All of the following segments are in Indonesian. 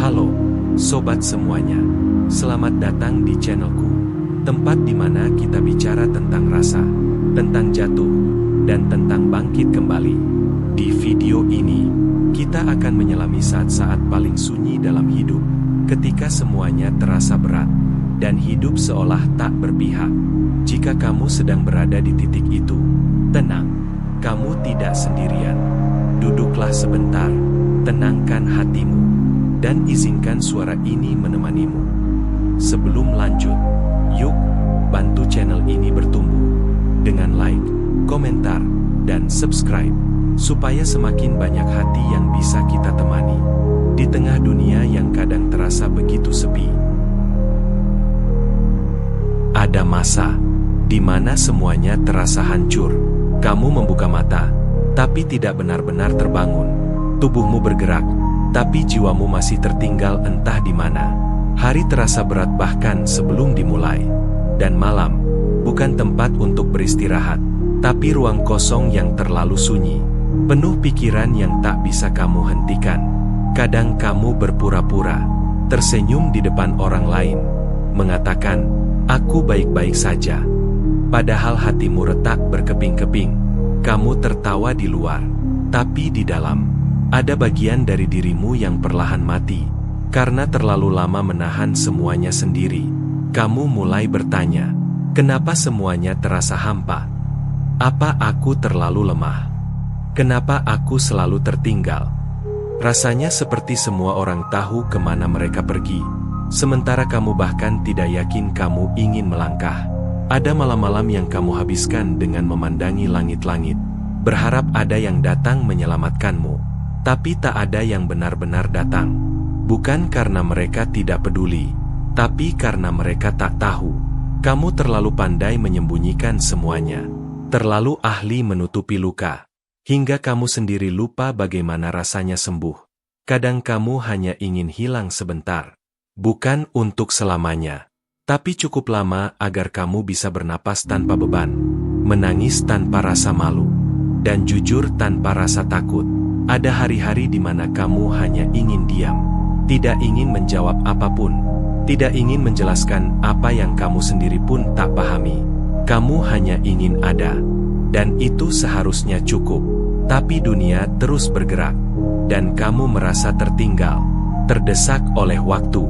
Halo, sobat semuanya. Selamat datang di channelku. Tempat di mana kita bicara tentang rasa, tentang jatuh, dan tentang bangkit kembali. Di video ini, kita akan menyelami saat-saat paling sunyi dalam hidup, ketika semuanya terasa berat, dan hidup seolah tak berpihak. Jika kamu sedang berada di titik itu, tenang, kamu tidak sendirian. Duduklah sebentar, tenangkan hatimu, dan izinkan suara ini menemanimu. Sebelum lanjut, yuk bantu channel ini bertumbuh dengan like, komentar, dan subscribe, supaya semakin banyak hati yang bisa kita temani di tengah dunia yang kadang terasa begitu sepi. Ada masa di mana semuanya terasa hancur. Kamu membuka mata, tapi tidak benar-benar terbangun. Tubuhmu bergerak, tapi jiwamu masih tertinggal entah di mana. Hari terasa berat bahkan sebelum dimulai. Dan malam, bukan tempat untuk beristirahat, tapi ruang kosong yang terlalu sunyi, penuh pikiran yang tak bisa kamu hentikan. Kadang kamu berpura-pura, tersenyum di depan orang lain, mengatakan, "Aku baik-baik saja." Padahal hatimu retak berkeping-keping. Kamu tertawa di luar, tapi di dalam, ada bagian dari dirimu yang perlahan mati, karena terlalu lama menahan semuanya sendiri. Kamu mulai bertanya, kenapa semuanya terasa hampa? Apa aku terlalu lemah? Kenapa aku selalu tertinggal? Rasanya seperti semua orang tahu kemana mereka pergi, sementara kamu bahkan tidak yakin kamu ingin melangkah. Ada malam-malam yang kamu habiskan dengan memandangi langit-langit, berharap ada yang datang menyelamatkanmu. Tapi tak ada yang benar-benar datang. Bukan karena mereka tidak peduli, tapi karena mereka tak tahu. Kamu terlalu pandai menyembunyikan semuanya, terlalu ahli menutupi luka, hingga kamu sendiri lupa bagaimana rasanya sembuh. Kadang kamu hanya ingin hilang sebentar, bukan untuk selamanya, tapi cukup lama agar kamu bisa bernapas tanpa beban, menangis tanpa rasa malu, dan jujur tanpa rasa takut. Ada hari-hari di mana kamu hanya ingin diam, tidak ingin menjawab apapun, tidak ingin menjelaskan apa yang kamu sendiri pun tak pahami. Kamu hanya ingin ada, dan itu seharusnya cukup. Tapi dunia terus bergerak, dan kamu merasa tertinggal, terdesak oleh waktu,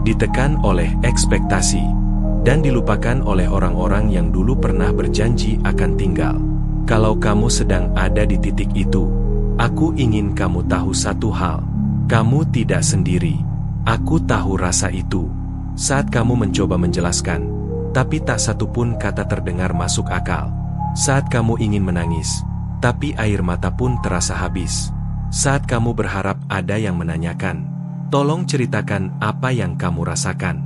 ditekan oleh ekspektasi, dan dilupakan oleh orang-orang yang dulu pernah berjanji akan tinggal. Kalau kamu sedang ada di titik itu, aku ingin kamu tahu satu hal. Kamu tidak sendiri. Aku tahu rasa itu. Saat kamu mencoba menjelaskan, tapi tak satu pun kata terdengar masuk akal. Saat kamu ingin menangis, tapi air mata pun terasa habis. Saat kamu berharap ada yang menanyakan, "Tolong ceritakan apa yang kamu rasakan."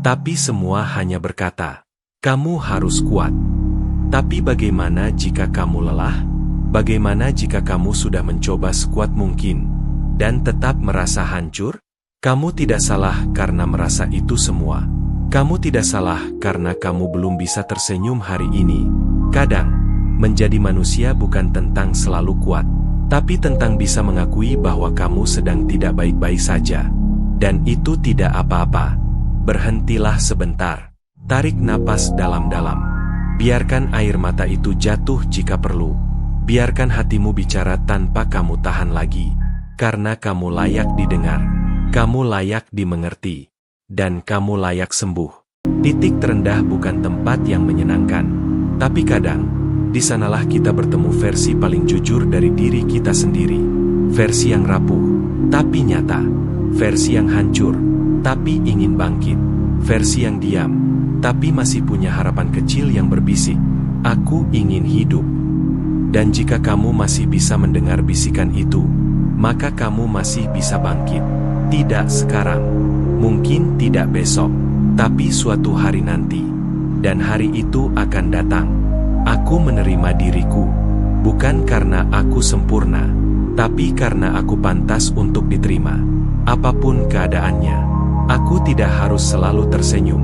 Tapi semua hanya berkata, "Kamu harus kuat." Tapi bagaimana jika kamu lelah? Bagaimana jika kamu sudah mencoba sekuat mungkin, dan tetap merasa hancur? Kamu tidak salah karena merasa itu semua. Kamu tidak salah karena kamu belum bisa tersenyum hari ini. Kadang, menjadi manusia bukan tentang selalu kuat, tapi tentang bisa mengakui bahwa kamu sedang tidak baik-baik saja. Dan itu tidak apa-apa. Berhentilah sebentar. Tarik napas dalam-dalam. Biarkan air mata itu jatuh jika perlu. Biarkan hatimu bicara tanpa kamu tahan lagi. Karena kamu layak didengar. Kamu layak dimengerti. Dan kamu layak sembuh. Titik terendah bukan tempat yang menyenangkan. Tapi kadang, di sanalah kita bertemu versi paling jujur dari diri kita sendiri. Versi yang rapuh, tapi nyata. Versi yang hancur, tapi ingin bangkit. Versi yang diam, tapi masih punya harapan kecil yang berbisik, "Aku ingin hidup." Dan jika kamu masih bisa mendengar bisikan itu, maka kamu masih bisa bangkit. Tidak sekarang, mungkin tidak besok, tapi suatu hari nanti. Dan hari itu akan datang. Aku menerima diriku, bukan karena aku sempurna, tapi karena aku pantas untuk diterima. Apapun keadaannya, aku tidak harus selalu tersenyum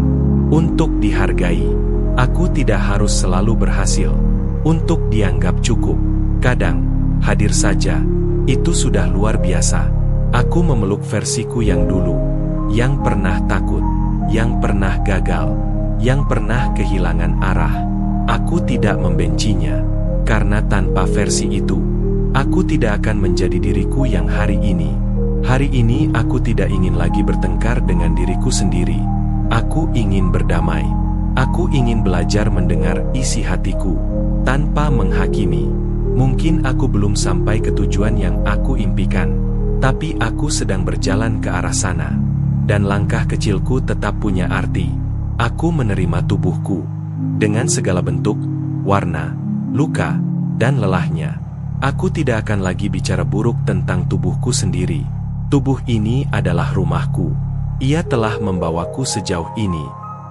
untuk dihargai. Aku tidak harus selalu berhasil untuk dianggap cukup. Kadang, hadir saja, itu sudah luar biasa. Aku memeluk versiku yang dulu, yang pernah takut, yang pernah gagal, yang pernah kehilangan arah. Aku tidak membencinya, karena tanpa versi itu, aku tidak akan menjadi diriku yang hari ini. Hari ini aku tidak ingin lagi bertengkar dengan diriku sendiri. Aku ingin berdamai. Aku ingin belajar mendengar isi hatiku, tanpa menghakimi. Mungkin aku belum sampai ke tujuan yang aku impikan, tapi aku sedang berjalan ke arah sana. Dan langkah kecilku tetap punya arti. Aku menerima tubuhku, dengan segala bentuk, warna, luka, dan lelahnya. Aku tidak akan lagi bicara buruk tentang tubuhku sendiri. Tubuh ini adalah rumahku. Ia telah membawaku sejauh ini.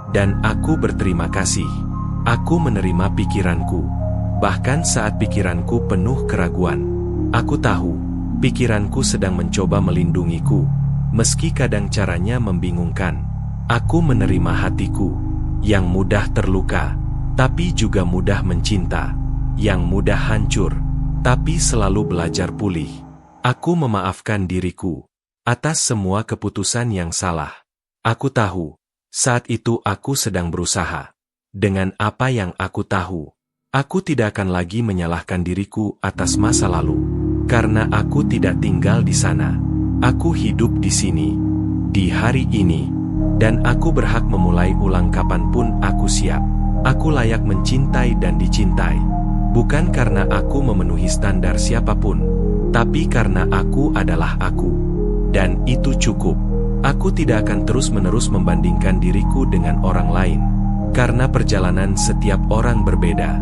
Dan aku berterima kasih. Aku menerima pikiranku. Bahkan saat pikiranku penuh keraguan. Aku tahu, pikiranku sedang mencoba melindungiku. Meski kadang caranya membingungkan. Aku menerima hatiku, yang mudah terluka, tapi juga mudah mencinta. Yang mudah hancur, tapi selalu belajar pulih. Aku memaafkan diriku atas semua keputusan yang salah. Aku tahu, saat itu aku sedang berusaha. Dengan apa yang aku tahu, aku tidak akan lagi menyalahkan diriku atas masa lalu. Karena aku tidak tinggal di sana. Aku hidup di sini, di hari ini, dan aku berhak memulai ulang kapanpun aku siap. Aku layak mencintai dan dicintai. Bukan karena aku memenuhi standar siapapun, tapi karena aku adalah aku. Dan itu cukup. Aku tidak akan terus-menerus membandingkan diriku dengan orang lain, karena perjalanan setiap orang berbeda.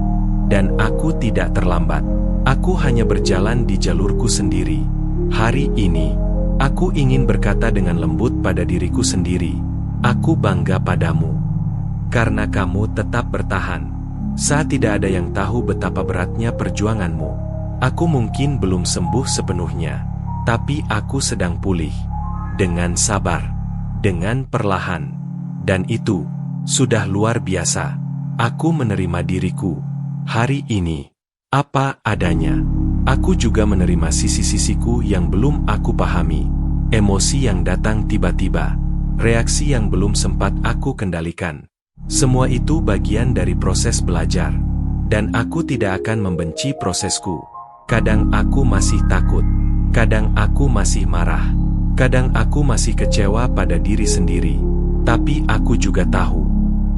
Dan aku tidak terlambat. Aku hanya berjalan di jalurku sendiri. Hari ini, aku ingin berkata dengan lembut pada diriku sendiri, aku bangga padamu. Karena kamu tetap bertahan. Saat tidak ada yang tahu betapa beratnya perjuanganmu. Aku mungkin belum sembuh sepenuhnya, tapi aku sedang pulih. Dengan sabar, dengan perlahan. Dan itu, sudah luar biasa. Aku menerima diriku. Hari ini, apa adanya. Aku juga menerima sisi-sisiku yang belum aku pahami. Emosi yang datang tiba-tiba. Reaksi yang belum sempat aku kendalikan. Semua itu bagian dari proses belajar. Dan aku tidak akan membenci prosesku. Kadang aku masih takut. Kadang aku masih marah. Kadang aku masih kecewa pada diri sendiri. Tapi aku juga tahu,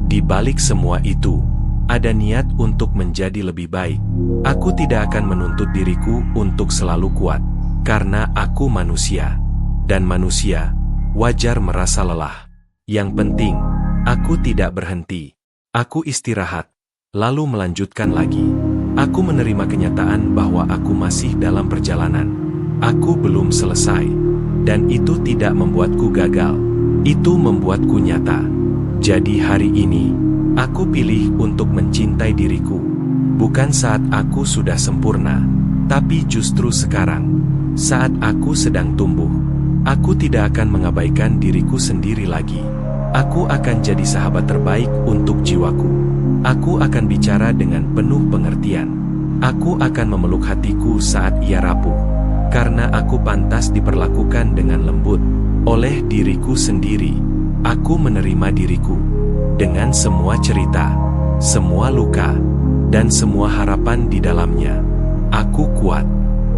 di balik semua itu, ada niat untuk menjadi lebih baik. Aku tidak akan menuntut diriku untuk selalu kuat. Karena aku manusia. Dan manusia, wajar merasa lelah. Yang penting, aku tidak berhenti. Aku istirahat, lalu melanjutkan lagi. Aku menerima kenyataan bahwa aku masih dalam perjalanan. Aku belum selesai. Dan itu tidak membuatku gagal. Itu membuatku nyata. Jadi hari ini, aku pilih untuk mencintai diriku. Bukan saat aku sudah sempurna, tapi justru sekarang. Saat aku sedang tumbuh. Aku tidak akan mengabaikan diriku sendiri lagi. Aku akan jadi sahabat terbaik untuk jiwaku. Aku akan bicara dengan penuh pengertian. Aku akan memeluk hatiku saat ia rapuh. Karena aku pantas diperlakukan dengan lembut oleh diriku sendiri. Aku menerima diriku dengan semua cerita, semua luka, dan semua harapan di dalamnya. Aku kuat,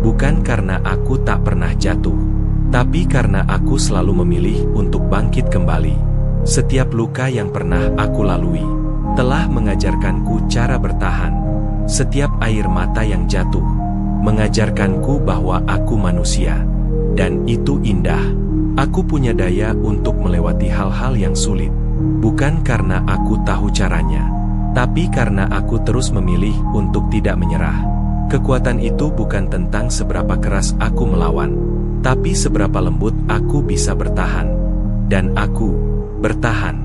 bukan karena aku tak pernah jatuh, tapi karena aku selalu memilih untuk bangkit kembali. Setiap luka yang pernah aku lalui telah mengajarkanku cara bertahan. Setiap air mata yang jatuh mengajarkanku bahwa aku manusia. Dan itu indah. Aku punya daya untuk melewati hal-hal yang sulit. Bukan karena aku tahu caranya, tapi karena aku terus memilih untuk tidak menyerah. Kekuatan itu bukan tentang seberapa keras aku melawan, tapi seberapa lembut aku bisa bertahan. Dan aku bertahan.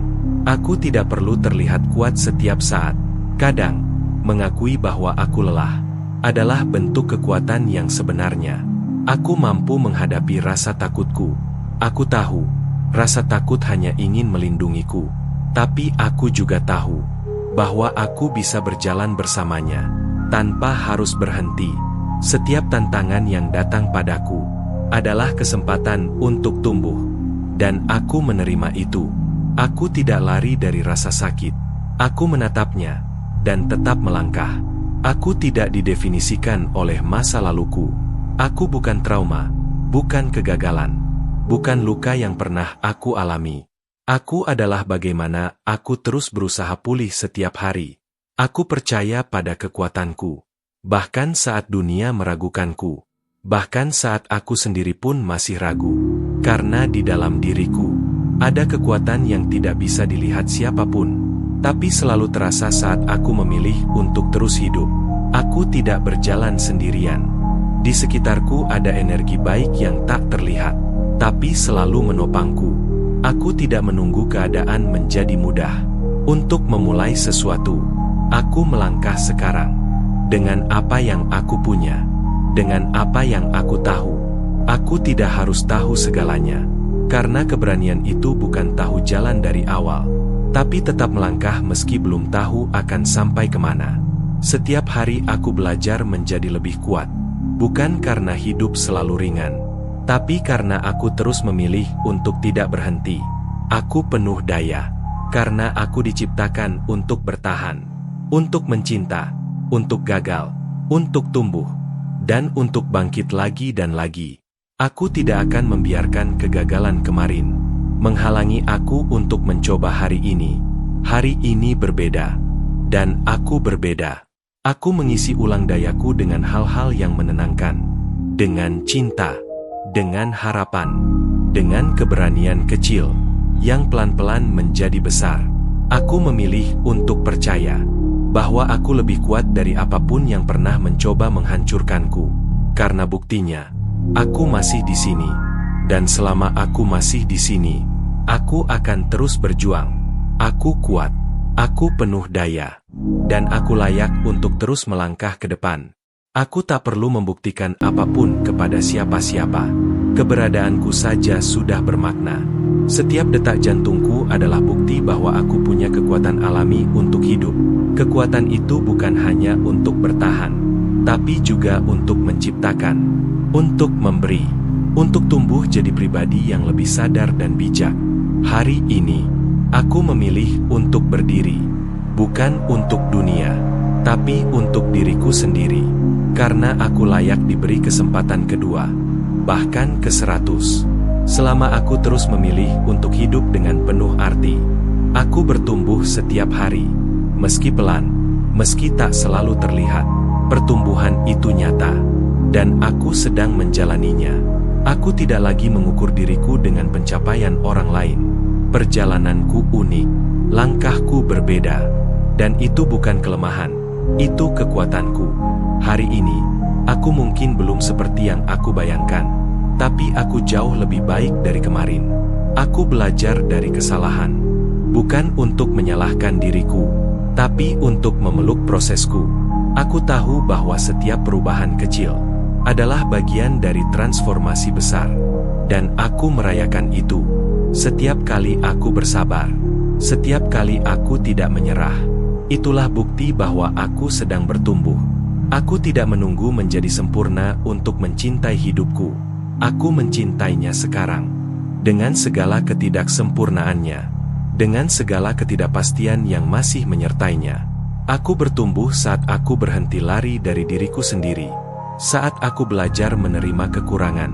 Aku tidak perlu terlihat kuat setiap saat. Kadang, mengakui bahwa aku lelah adalah bentuk kekuatan yang sebenarnya. Aku mampu menghadapi rasa takutku. Aku tahu, rasa takut hanya ingin melindungiku. Tapi aku juga tahu bahwa aku bisa berjalan bersamanya tanpa harus berhenti. Setiap tantangan yang datang padaku adalah kesempatan untuk tumbuh. Dan aku menerima itu. Aku tidak lari dari rasa sakit. Aku menatapnya, dan tetap melangkah. Aku tidak didefinisikan oleh masa laluku. Aku bukan trauma, bukan kegagalan, bukan luka yang pernah aku alami. Aku adalah bagaimana aku terus berusaha pulih setiap hari. Aku percaya pada kekuatanku. Bahkan saat dunia meragukanku. Bahkan saat aku sendiri pun masih ragu. Karena di dalam diriku ada kekuatan yang tidak bisa dilihat siapapun, tapi selalu terasa saat aku memilih untuk terus hidup. Aku tidak berjalan sendirian. Di sekitarku ada energi baik yang tak terlihat, tapi selalu menopangku. Aku tidak menunggu keadaan menjadi mudah untuk memulai sesuatu. Aku melangkah sekarang dengan apa yang aku punya, dengan apa yang aku tahu. Aku tidak harus tahu segalanya, karena keberanian itu bukan tahu jalan dari awal, tapi tetap melangkah meski belum tahu akan sampai kemana. Setiap hari aku belajar menjadi lebih kuat, bukan karena hidup selalu ringan, tapi karena aku terus memilih untuk tidak berhenti. Aku penuh daya, karena aku diciptakan untuk bertahan, untuk mencinta, untuk gagal, untuk tumbuh, dan untuk bangkit lagi dan lagi. Aku tidak akan membiarkan kegagalan kemarin menghalangi aku untuk mencoba hari ini. Hari ini berbeda, dan aku berbeda. Aku mengisi ulang dayaku dengan hal-hal yang menenangkan, dengan cinta, dengan harapan, dengan keberanian kecil yang pelan-pelan menjadi besar. Aku memilih untuk percaya bahwa aku lebih kuat dari apapun yang pernah mencoba menghancurkanku. Karena buktinya, aku masih di sini, dan selama aku masih di sini, aku akan terus berjuang. Aku kuat, aku penuh daya, dan aku layak untuk terus melangkah ke depan. Aku tak perlu membuktikan apapun kepada siapa-siapa. Keberadaanku saja sudah bermakna. Setiap detak jantungku adalah bukti bahwa aku punya kekuatan alami untuk hidup. Kekuatan itu bukan hanya untuk bertahan, tapi juga untuk menciptakan, untuk memberi, untuk tumbuh jadi pribadi yang lebih sadar dan bijak. Hari ini, aku memilih untuk berdiri, bukan untuk dunia, tapi untuk diriku sendiri. Karena aku layak diberi kesempatan kedua, bahkan ke-100. Selama aku terus memilih untuk hidup dengan penuh arti, aku bertumbuh setiap hari. Meski pelan, meski tak selalu terlihat, pertumbuhan itu nyata, dan aku sedang menjalaninya. Aku tidak lagi mengukur diriku dengan pencapaian orang lain. Perjalananku unik, langkahku berbeda, dan itu bukan kelemahan, itu kekuatanku. Hari ini, aku mungkin belum seperti yang aku bayangkan, tapi aku jauh lebih baik dari kemarin. Aku belajar dari kesalahan, bukan untuk menyalahkan diriku, tapi untuk memeluk prosesku. Aku tahu bahwa setiap perubahan kecil adalah bagian dari transformasi besar, dan aku merayakan itu. Setiap kali aku bersabar, setiap kali aku tidak menyerah, itulah bukti bahwa aku sedang bertumbuh. Aku tidak menunggu menjadi sempurna untuk mencintai hidupku. Aku mencintainya sekarang, dengan segala ketidaksempurnaannya, dengan segala ketidakpastian yang masih menyertainya. Aku bertumbuh saat aku berhenti lari dari diriku sendiri, saat aku belajar menerima kekurangan,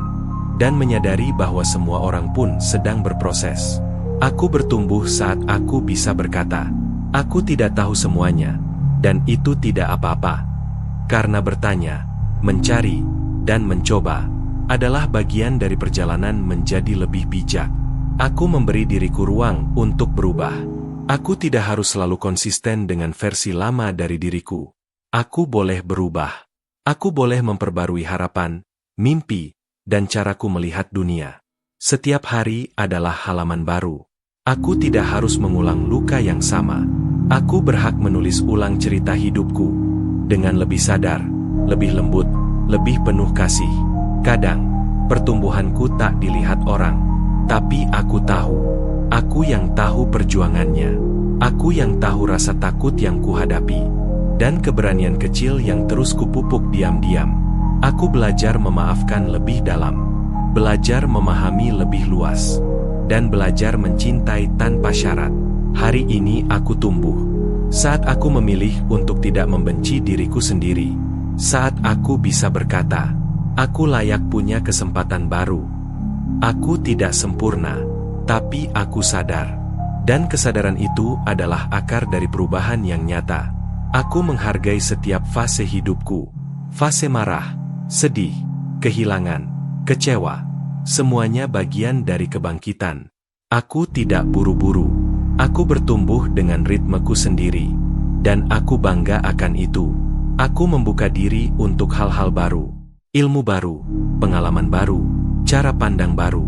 dan menyadari bahwa semua orang pun sedang berproses. Aku bertumbuh saat aku bisa berkata, aku tidak tahu semuanya, dan itu tidak apa-apa. Karena bertanya, mencari, dan mencoba adalah bagian dari perjalanan menjadi lebih bijak. Aku memberi diriku ruang untuk berubah. Aku tidak harus selalu konsisten dengan versi lama dari diriku. Aku boleh berubah. Aku boleh memperbarui harapan, mimpi, dan caraku melihat dunia. Setiap hari adalah halaman baru. Aku tidak harus mengulang luka yang sama. Aku berhak menulis ulang cerita hidupku dengan lebih sadar, lebih lembut, lebih penuh kasih. Kadang, pertumbuhanku tak dilihat orang, tapi aku tahu. Aku yang tahu perjuangannya. Aku yang tahu rasa takut yang kuhadapi, dan keberanian kecil yang terus kupupuk diam-diam. Aku belajar memaafkan lebih dalam, belajar memahami lebih luas, dan belajar mencintai tanpa syarat. Hari ini aku tumbuh. Saat aku memilih untuk tidak membenci diriku sendiri. Saat aku bisa berkata, aku layak punya kesempatan baru. Aku tidak sempurna, tapi aku sadar. Dan kesadaran itu adalah akar dari perubahan yang nyata. Aku menghargai setiap fase hidupku. Fase marah, sedih, kehilangan, kecewa. Semuanya bagian dari kebangkitan. Aku tidak buru-buru. Aku bertumbuh dengan ritmeku sendiri. Dan aku bangga akan itu. Aku membuka diri untuk hal-hal baru. Ilmu baru, pengalaman baru, cara pandang baru.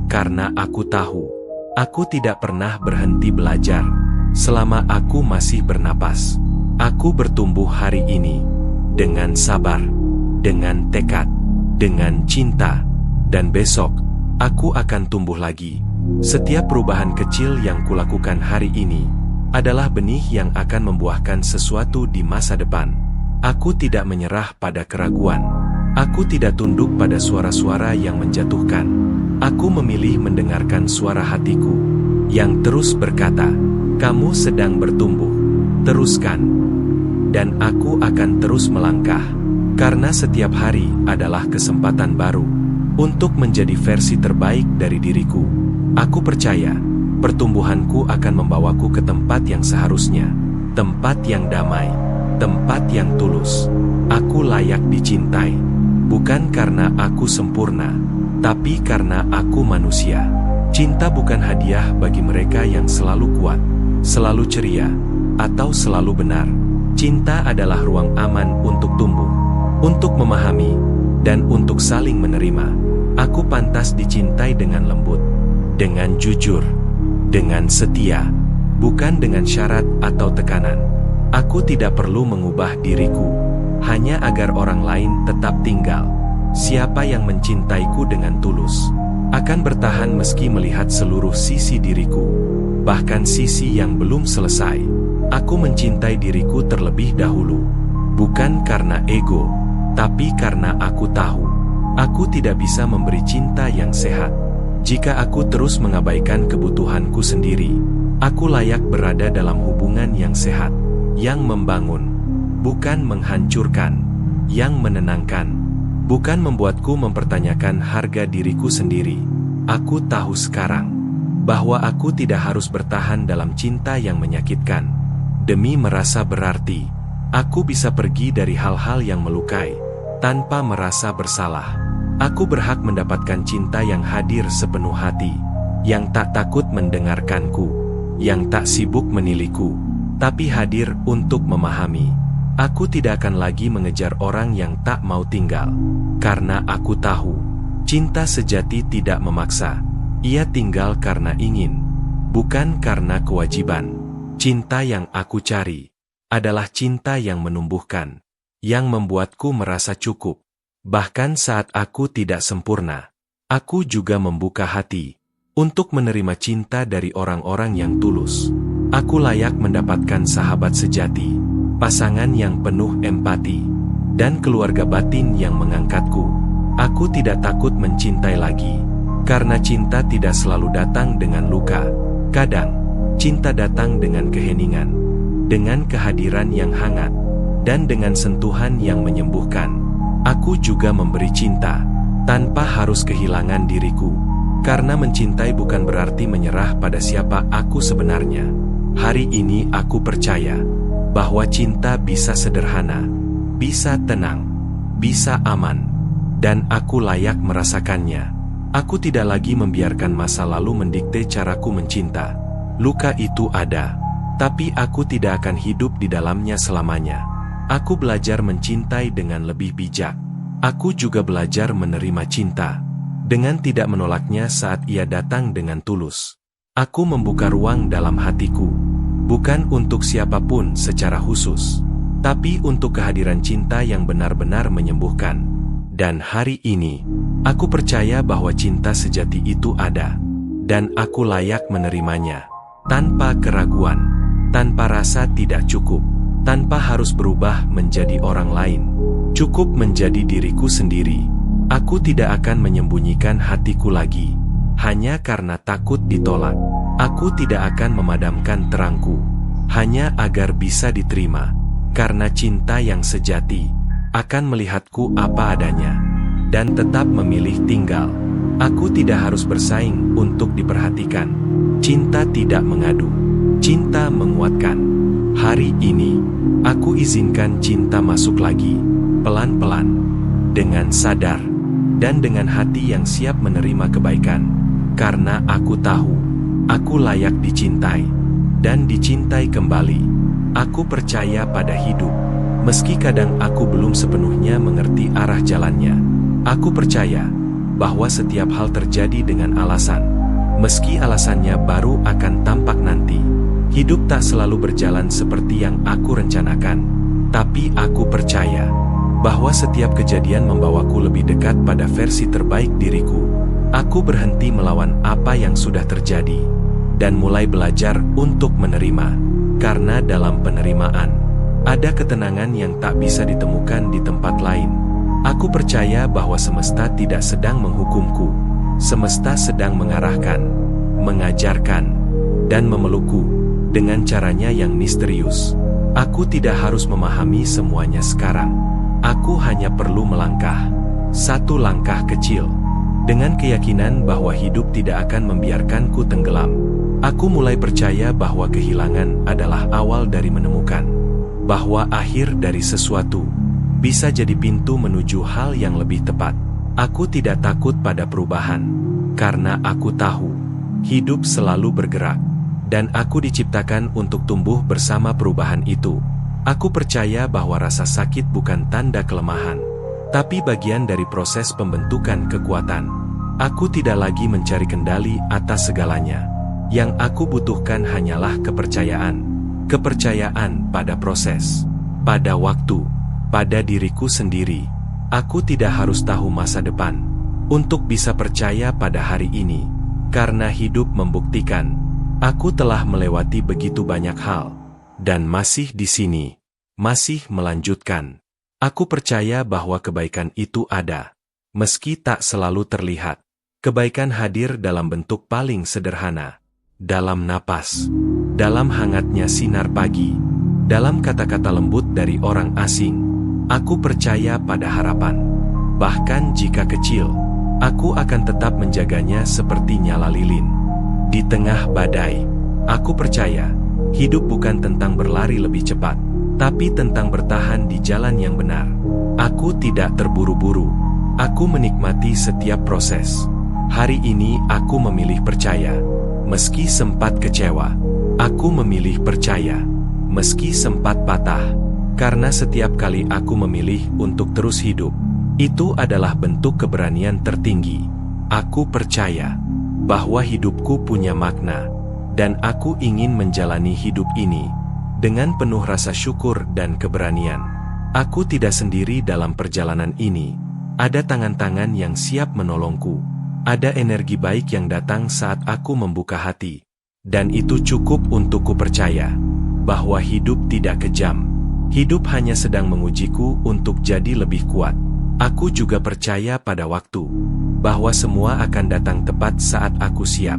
Karena aku tahu, aku tidak pernah berhenti belajar. Selama aku masih bernapas, aku bertumbuh hari ini. Dengan sabar, dengan tekad, dengan cinta. Dan besok, aku akan tumbuh lagi. Setiap perubahan kecil yang kulakukan hari ini adalah benih yang akan membuahkan sesuatu di masa depan. Aku tidak menyerah pada keraguan. Aku tidak tunduk pada suara-suara yang menjatuhkan. Aku memilih mendengarkan suara hatiku yang terus berkata, kamu sedang bertumbuh, teruskan. Dan aku akan terus melangkah, karena setiap hari adalah kesempatan baru untuk menjadi versi terbaik dari diriku. Aku percaya, pertumbuhanku akan membawaku ke tempat yang seharusnya, tempat yang damai, tempat yang tulus. Aku layak dicintai, bukan karena aku sempurna, tapi karena aku manusia. Cinta bukan hadiah bagi mereka yang selalu kuat, selalu ceria, atau selalu benar. Cinta adalah ruang aman untuk tumbuh, untuk memahami, dan untuk saling menerima. Aku pantas dicintai dengan lembut, dengan jujur, dengan setia, bukan dengan syarat atau tekanan. Aku tidak perlu mengubah diriku, hanya agar orang lain tetap tinggal. Siapa yang mencintaiku dengan tulus, akan bertahan meski melihat seluruh sisi diriku, bahkan sisi yang belum selesai. Aku mencintai diriku terlebih dahulu, bukan karena ego, tapi karena aku tahu, aku tidak bisa memberi cinta yang sehat jika aku terus mengabaikan kebutuhanku sendiri. Aku layak berada dalam hubungan yang sehat, yang membangun, bukan menghancurkan, yang menenangkan, bukan membuatku mempertanyakan harga diriku sendiri. Aku tahu sekarang bahwa aku tidak harus bertahan dalam cinta yang menyakitkan demi merasa berarti. Aku bisa pergi dari hal-hal yang melukai tanpa merasa bersalah. Aku berhak mendapatkan cinta yang hadir sepenuh hati, yang tak takut mendengarkanku, yang tak sibuk menilaiku, tapi hadir untuk memahami. Aku tidak akan lagi mengejar orang yang tak mau tinggal, karena aku tahu, cinta sejati tidak memaksa. Ia tinggal karena ingin, bukan karena kewajiban. Cinta yang aku cari adalah cinta yang menumbuhkan, yang membuatku merasa cukup. Bahkan saat aku tidak sempurna, aku juga membuka hati untuk menerima cinta dari orang-orang yang tulus. Aku layak mendapatkan sahabat sejati, pasangan yang penuh empati, dan keluarga batin yang mengangkatku. Aku tidak takut mencintai lagi, karena cinta tidak selalu datang dengan luka. Kadang, cinta datang dengan keheningan, dengan kehadiran yang hangat, dan dengan sentuhan yang menyembuhkan. Aku juga memberi cinta, tanpa harus kehilangan diriku, karena mencintai bukan berarti menyerah pada siapa aku sebenarnya. Hari ini aku percaya bahwa cinta bisa sederhana, bisa tenang, bisa aman, dan aku layak merasakannya. Aku tidak lagi membiarkan masa lalu mendikte caraku mencinta. Luka itu ada, tapi aku tidak akan hidup di dalamnya selamanya. Aku belajar mencintai dengan lebih bijak. Aku juga belajar menerima cinta, dengan tidak menolaknya saat ia datang dengan tulus. Aku membuka ruang dalam hatiku, bukan untuk siapapun secara khusus, tapi untuk kehadiran cinta yang benar-benar menyembuhkan. Dan hari ini, aku percaya bahwa cinta sejati itu ada, dan aku layak menerimanya, tanpa keraguan, tanpa rasa tidak cukup, tanpa harus berubah menjadi orang lain. Cukup menjadi diriku sendiri. Aku tidak akan menyembunyikan hatiku lagi, hanya karena takut ditolak. Aku tidak akan memadamkan terangku, hanya agar bisa diterima. Karena cinta yang sejati akan melihatku apa adanya, dan tetap memilih tinggal. Aku tidak harus bersaing untuk diperhatikan. Cinta tidak mengadu, cinta menguatkan. Hari ini, aku izinkan cinta masuk lagi, pelan-pelan, dengan sadar, dan dengan hati yang siap menerima kebaikan. Karena aku tahu, aku layak dicintai, dan dicintai kembali. Aku percaya pada hidup, meski kadang aku belum sepenuhnya mengerti arah jalannya. Aku percaya bahwa setiap hal terjadi dengan alasan, meski alasannya baru akan tampak nanti. Hidup tak selalu berjalan seperti yang aku rencanakan, tapi aku percaya bahwa setiap kejadian membawaku lebih dekat pada versi terbaik diriku. Aku berhenti melawan apa yang sudah terjadi, dan mulai belajar untuk menerima. Karena dalam penerimaan, ada ketenangan yang tak bisa ditemukan di tempat lain. Aku percaya bahwa semesta tidak sedang menghukumku. Semesta sedang mengarahkan, mengajarkan, dan memelukku dengan caranya yang misterius. Aku tidak harus memahami semuanya sekarang. Aku hanya perlu melangkah, satu langkah kecil, dengan keyakinan bahwa hidup tidak akan membiarkanku tenggelam. Aku mulai percaya bahwa kehilangan adalah awal dari menemukan, bahwa akhir dari sesuatu bisa jadi pintu menuju hal yang lebih tepat. Aku tidak takut pada perubahan, karena aku tahu hidup selalu bergerak, dan aku diciptakan untuk tumbuh bersama perubahan itu. Aku percaya bahwa rasa sakit bukan tanda kelemahan, tapi bagian dari proses pembentukan kekuatan. Aku tidak lagi mencari kendali atas segalanya. Yang aku butuhkan hanyalah kepercayaan. Kepercayaan pada proses, pada waktu, pada diriku sendiri. Aku tidak harus tahu masa depan untuk bisa percaya pada hari ini. Karena hidup membuktikan, aku telah melewati begitu banyak hal, dan masih di sini, masih melanjutkan. Aku percaya bahwa kebaikan itu ada, meski tak selalu terlihat. Kebaikan hadir dalam bentuk paling sederhana. Dalam napas, dalam hangatnya sinar pagi, dalam kata-kata lembut dari orang asing. Aku percaya pada harapan. Bahkan jika kecil, aku akan tetap menjaganya seperti nyala lilin. Di tengah badai, aku percaya, hidup bukan tentang berlari lebih cepat, tapi tentang bertahan di jalan yang benar. Aku tidak terburu-buru. Aku menikmati setiap proses. Hari ini aku memilih percaya. Meski sempat kecewa, aku memilih percaya. Meski sempat patah, karena setiap kali aku memilih untuk terus hidup, itu adalah bentuk keberanian tertinggi. Aku percaya bahwa hidupku punya makna, dan aku ingin menjalani hidup ini dengan penuh rasa syukur dan keberanian. Aku tidak sendiri dalam perjalanan ini. Ada tangan-tangan yang siap menolongku. Ada energi baik yang datang saat aku membuka hati. Dan itu cukup untukku percaya bahwa hidup tidak kejam. Hidup hanya sedang mengujiku untuk jadi lebih kuat. Aku juga percaya pada waktu, bahwa semua akan datang tepat saat aku siap.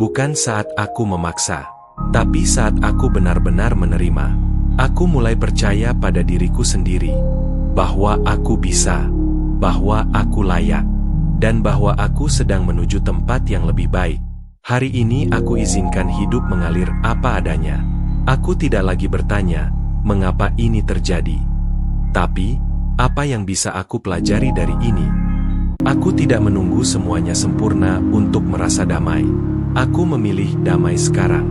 Bukan saat aku memaksa, tapi saat aku benar-benar menerima. Aku mulai percaya pada diriku sendiri, bahwa aku bisa, bahwa aku layak, dan bahwa aku sedang menuju tempat yang lebih baik. Hari ini aku izinkan hidup mengalir apa adanya. Aku tidak lagi bertanya, mengapa ini terjadi? Tapi, apa yang bisa aku pelajari dari ini? Aku tidak menunggu semuanya sempurna untuk merasa damai. Aku memilih damai sekarang.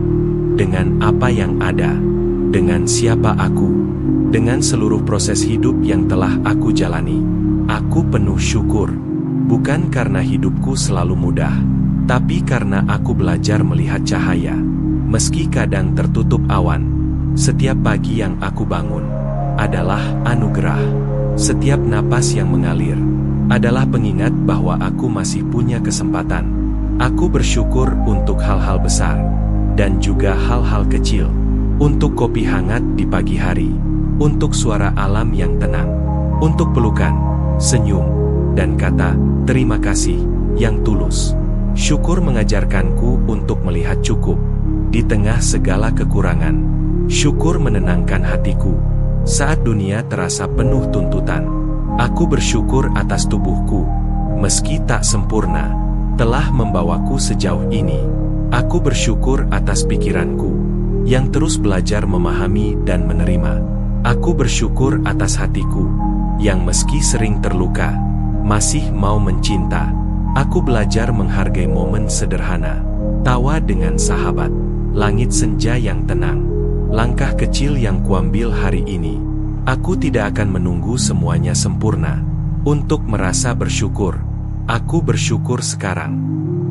Dengan apa yang ada. Dengan siapa aku. Dengan seluruh proses hidup yang telah aku jalani. Aku penuh syukur. Bukan karena hidupku selalu mudah, tapi karena aku belajar melihat cahaya. Meski kadang tertutup awan, setiap pagi yang aku bangun adalah anugerah. Setiap napas yang mengalir adalah pengingat bahwa aku masih punya kesempatan. Aku bersyukur untuk hal-hal besar, dan juga hal-hal kecil. Untuk kopi hangat di pagi hari, untuk suara alam yang tenang, untuk pelukan, senyum, dan kata terima kasih yang tulus. Syukur mengajarkanku untuk melihat cukup di tengah segala kekurangan. Syukur menenangkan hatiku saat dunia terasa penuh tuntutan. Aku bersyukur atas tubuhku, meski tak sempurna, telah membawaku sejauh ini. Aku bersyukur atas pikiranku, yang terus belajar memahami dan menerima. Aku bersyukur atas hatiku, yang meski sering terluka, masih mau mencinta. Aku belajar menghargai momen sederhana, tawa dengan sahabat, langit senja yang tenang, langkah kecil yang kuambil hari ini. Aku tidak akan menunggu semuanya sempurna untuk merasa bersyukur. Aku bersyukur sekarang,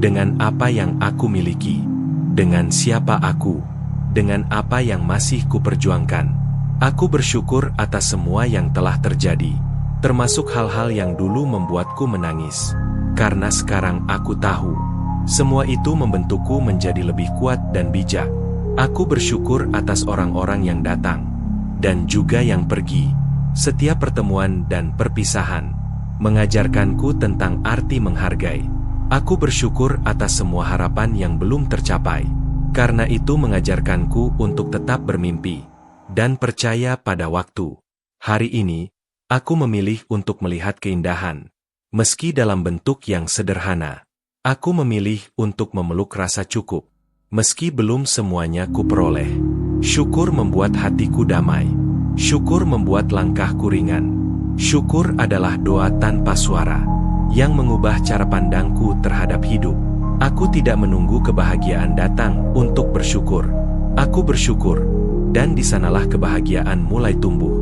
dengan apa yang aku miliki, dengan siapa aku, dengan apa yang masih kuperjuangkan. Aku bersyukur atas semua yang telah terjadi, termasuk hal-hal yang dulu membuatku menangis. Karena sekarang aku tahu, semua itu membentukku menjadi lebih kuat dan bijak. Aku bersyukur atas orang-orang yang datang, dan juga yang pergi. Setiap pertemuan dan perpisahan mengajarkanku tentang arti menghargai. Aku bersyukur atas semua harapan yang belum tercapai, karena itu mengajarkanku untuk tetap bermimpi dan percaya pada waktu. Hari ini, aku memilih untuk melihat keindahan, meski dalam bentuk yang sederhana. Aku memilih untuk memeluk rasa cukup, meski belum semuanya kuperoleh. Syukur membuat hatiku damai. Syukur membuat langkahku ringan. Syukur adalah doa tanpa suara, yang mengubah cara pandangku terhadap hidup. Aku tidak menunggu kebahagiaan datang untuk bersyukur. Aku bersyukur, dan di sanalah kebahagiaan mulai tumbuh.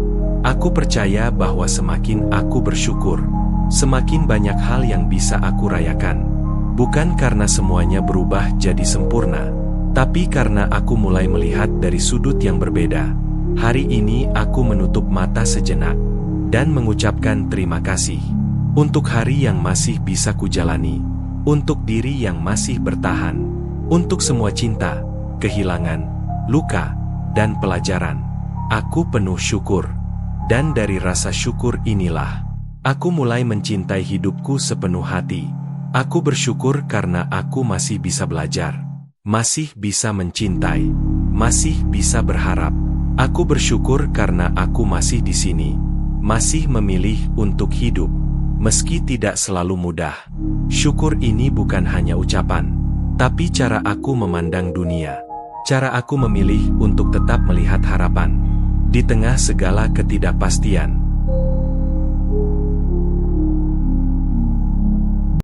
Aku percaya bahwa semakin aku bersyukur, semakin banyak hal yang bisa aku rayakan. Bukan karena semuanya berubah jadi sempurna, tapi karena aku mulai melihat dari sudut yang berbeda. Hari ini aku menutup mata sejenak dan mengucapkan terima kasih untuk hari yang masih bisa kujalani, untuk diri yang masih bertahan, untuk semua cinta, kehilangan, luka, dan pelajaran. Aku penuh syukur, dan dari rasa syukur inilah aku mulai mencintai hidupku sepenuh hati. Aku bersyukur karena aku masih bisa belajar, masih bisa mencintai, masih bisa berharap. Aku bersyukur karena aku masih di sini, masih memilih untuk hidup, meski tidak selalu mudah. Syukur ini bukan hanya ucapan, tapi cara aku memandang dunia, cara aku memilih untuk tetap melihat harapan di tengah segala ketidakpastian.